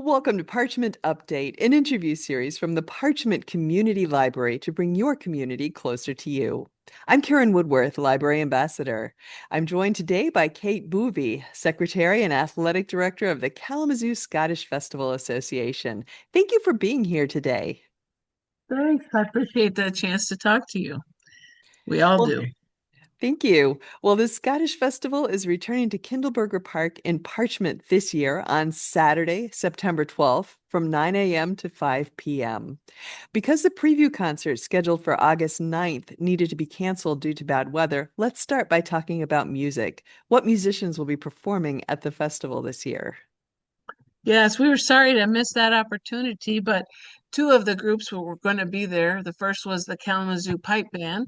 Welcome to Parchment Update, an interview series from the Parchment Community Library to bring your community closer to you. I'm Karen Woodworth, Library Ambassador. I'm joined today by Kate Boeve, Secretary and Athletic Director of the Kalamazoo Scottish Festival Association. Thank you for being here today. Thanks. I appreciate the chance to talk to you. We all Well, do. thank you. Well, the Scottish Festival is returning to Kindleberger Park in Parchment this year on Saturday, September 12th from 9 a.m. to 5 p.m. Because the preview concert scheduled for August 9th needed to be canceled due to bad weather, let's start by talking about music. What musicians will be performing at the festival this year? Yes, we were sorry to miss that opportunity, but two of the groups were going to be there. The first was the Kalamazoo Pipe Band,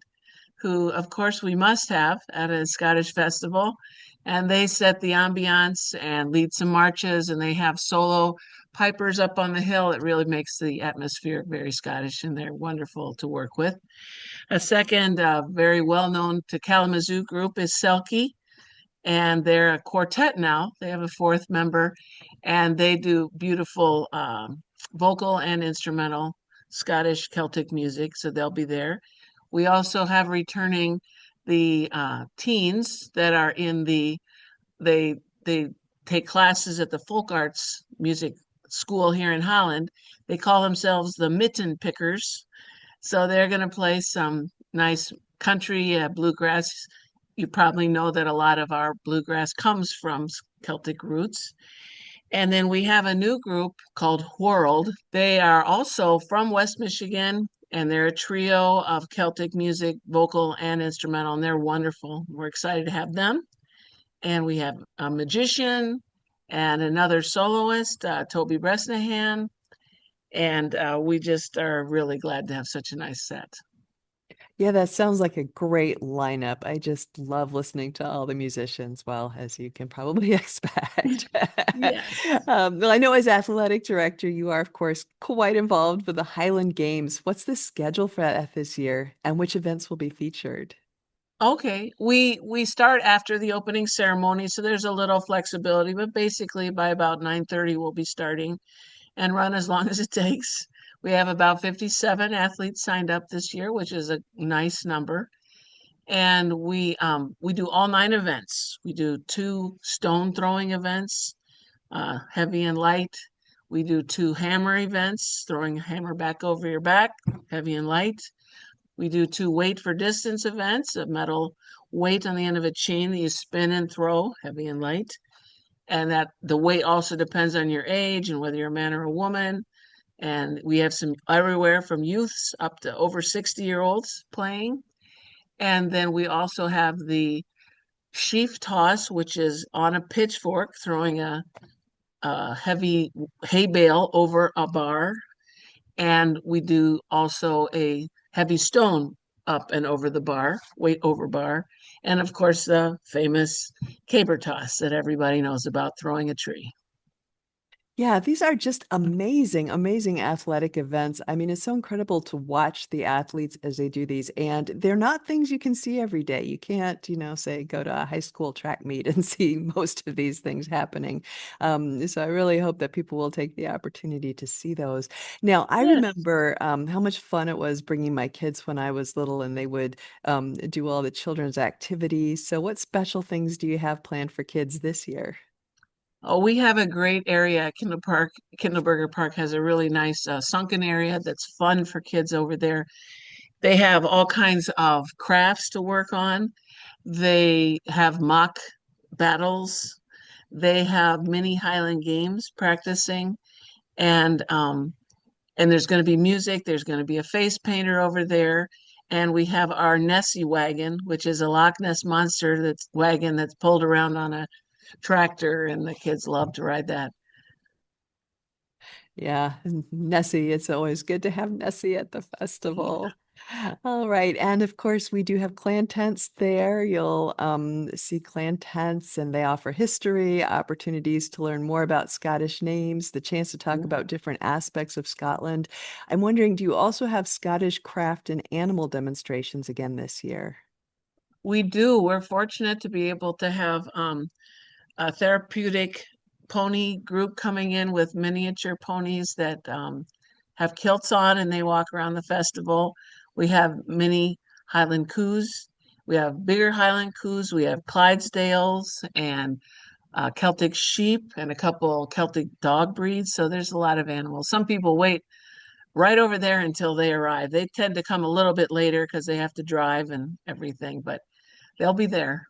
who, of course, we must have at a Scottish festival. And they set the ambiance and lead some marches, and they have solo pipers up on the hill. It really makes the atmosphere very Scottish, and they're wonderful to work with. A second, very well known to Kalamazoo group is Celtic, and they're a quartet now. They have a fourth member, and they do beautiful vocal and instrumental Scottish Celtic music. So they'll be there. We also have returning the teens that are in they take classes at the folk arts music school here in Holland. They call themselves the Mitten Pickers. So they're going to play some nice country bluegrass. You probably know that a lot of our bluegrass comes from Celtic roots. And then we have a new group called World. They are also from West Michigan, and they're a trio of Celtic music, vocal and instrumental, and they're wonderful. We're excited to have them. And we have a magician and another soloist, Toby Bresnahan, and we just are really glad to have such a nice set. Yeah, that sounds like a great lineup. I just love listening to all the musicians, well, as you can probably expect. Yes. Well, I know as athletic director, you are, of course, quite involved with the Highland Games. What's the schedule for that this year, and which events will be featured? Okay. We start after the opening ceremony, so there's a little flexibility, but basically by about 9:30 we'll be starting and run as long as it takes. We have about 57 athletes signed up this year, which is a nice number. And we do all nine events. We do two stone throwing events, heavy and light. We do two hammer events, throwing a hammer back over your back, heavy and light. We do two weight for distance events, a metal weight on the end of a chain that you spin and throw, heavy and light. And that the weight also depends on your age and whether you're a man or a woman. And we have some everywhere from youths up to over 60-year-olds playing. And then we also have the sheaf toss, which is on a pitchfork, throwing a heavy hay bale over a bar. And we do also a heavy stone up and over the bar, weight over bar. And of course, the famous caber toss that everybody knows about, throwing a tree. Yeah, these are just amazing, amazing athletic events. I mean, it's so incredible to watch the athletes as they do these, and they're not things you can see every day. You can't, say, go to a high school track meet and see most of these things happening. So I really hope that people will take the opportunity to see those. Now, I Yes. remember how much fun it was bringing my kids when I was little, and they would do all the children's activities. So, what special things do you have planned for kids this year? Oh, we have a great area at Kindle Park. Kindleberger Park has a really nice sunken area that's fun for kids over there. They have all kinds of crafts to work on. They have mock battles. They have mini Highland games practicing, and there's going to be music. There's going to be a face painter over there, and we have our Nessie wagon, which is a Loch Ness monster that's wagon that's pulled around on a tractor, and the kids love to ride that. Yeah, and Nessie. It's always good to have Nessie at the festival. All right. And of course, we do have clan tents there. You'll see clan tents, and they offer history, opportunities to learn more about Scottish names, the chance to talk about different aspects of Scotland. I'm wondering, do you also have Scottish craft and animal demonstrations again this year? We do. We're fortunate to be able to have a therapeutic pony group coming in with miniature ponies that have kilts on and they walk around the festival. We have mini Highland coos. We have bigger Highland coos. We have Clydesdales and Celtic sheep and a couple Celtic dog breeds. So there's a lot of animals. Some people wait right over there until they arrive. They tend to come a little bit later because they have to drive and everything, but they'll be there.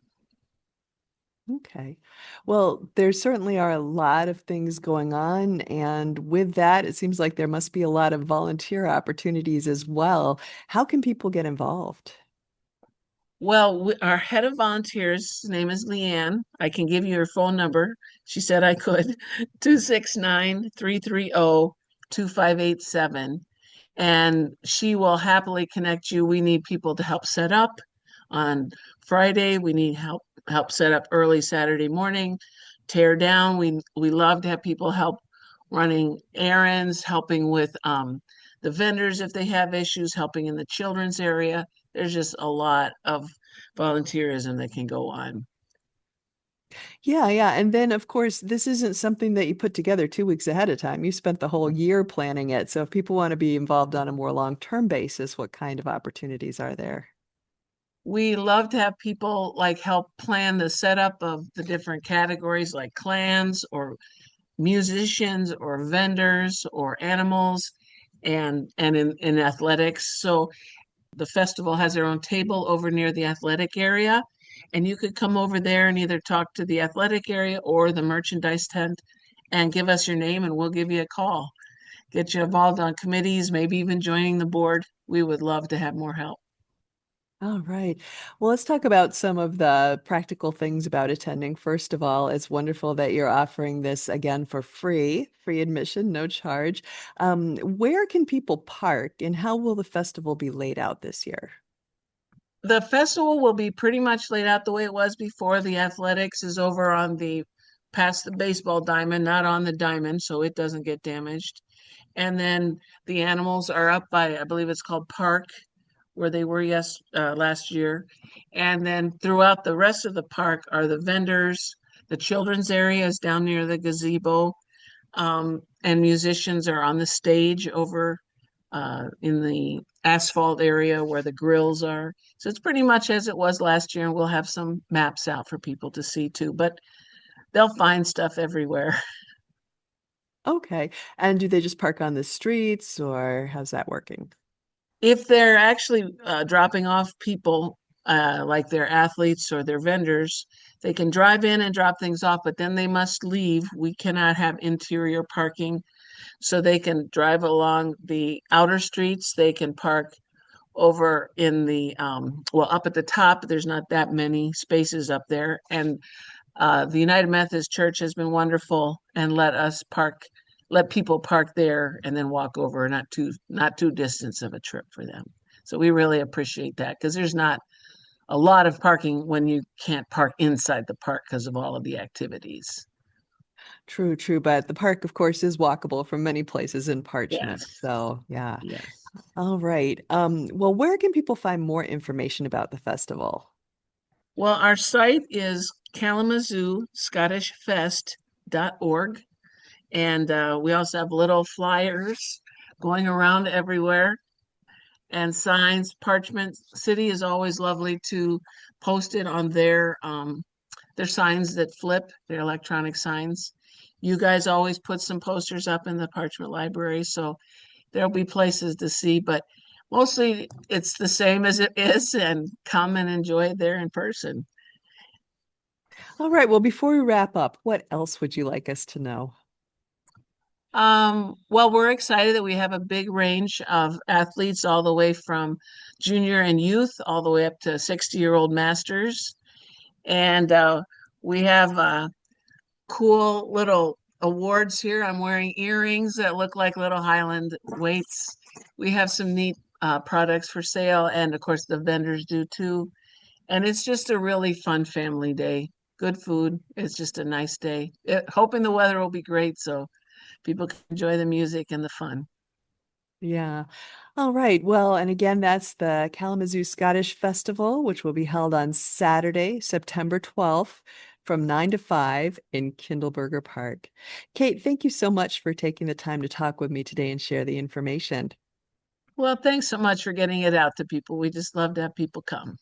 Okay. Well, there certainly are a lot of things going on. And with that, it seems like there must be a lot of volunteer opportunities as well. How can people get involved? Well, our head of volunteers, his name is Leanne. I can give you her phone number. She said I could, 269-330-2587. And she will happily connect you. We need people to help set up on Friday. We need help set up early Saturday morning, tear down. We love to have people help running errands, helping with the vendors if they have issues, helping in the children's area. There's just a lot of volunteerism that can go on. Yeah, yeah. And then, of course, this isn't something that you put together 2 weeks ahead of time. You spent the whole year planning it. So if people want to be involved on a more long-term basis, what kind of opportunities are there? We love to have people like help plan the setup of the different categories like clans or musicians or vendors or animals and in athletics. So the festival has their own table over near the athletic area, and you could come over there and either talk to the athletic area or the merchandise tent and give us your name and we'll give you a call. Get you involved on committees, maybe even joining the board. We would love to have more help. All right. Well, let's talk about some of the practical things about attending. First of all, it's wonderful that you're offering this again for free admission, no charge. Where can people park and how will the festival be laid out this year? The festival will be pretty much laid out the way it was before. The athletics is over on the past the baseball diamond, not on the diamond, so it doesn't get damaged. And then the animals are up by, I believe it's called Park, where they were last year. And then throughout the rest of the park are the vendors, the children's area is down near the gazebo, and musicians are on the stage over in the asphalt area where the grills are. So it's pretty much as it was last year, and we'll have some maps out for people to see too. But they'll find stuff everywhere. Okay. And do they just park on the streets or how's that working? If they're actually dropping off people, like their athletes or their vendors, they can drive in and drop things off, but then they must leave. We cannot have interior parking, so they can drive along the outer streets. They can park over in the well, up at the top. There's not that many spaces up there, and the United Methodist Church has been wonderful and let people park there and then walk over, not too distance of a trip for them. So we really appreciate that because there's not a lot of parking when you can't park inside the park because of all of the activities. True, true. But the park, of course, is walkable from many places in Parchment. Yes, So, yeah. yes. All right. Well, where can people find more information about the festival? Well, our site is Kalamazoo Scottish Fest.org. And we also have little flyers going around everywhere and signs. Parchment City is always lovely to post it on their signs that flip, their electronic signs. You guys always put some posters up in the Parchment Library, so there'll be places to see, but mostly it's the same as it is, and come and enjoy it there in person. All right. Well, before we wrap up, what else would you like us to know? Well, we're excited that we have a big range of athletes all the way from junior and youth all the way up to 60-year-old masters. And we have cool little awards here. I'm wearing earrings that look like little Highland weights. We have some neat products for sale, and of course, the vendors do too. And it's just a really fun family day. Good food. It's just a nice day. Hoping the weather will be great so people can enjoy the music and the fun. Yeah. All right. Well, and again, that's the Kalamazoo Scottish Festival, which will be held on Saturday, September 12th from 9 to 5 in Kindleberger Park. Kate, thank you so much for taking the time to talk with me today and share the information. Well, thanks so much for getting it out to people. We just love to have people come.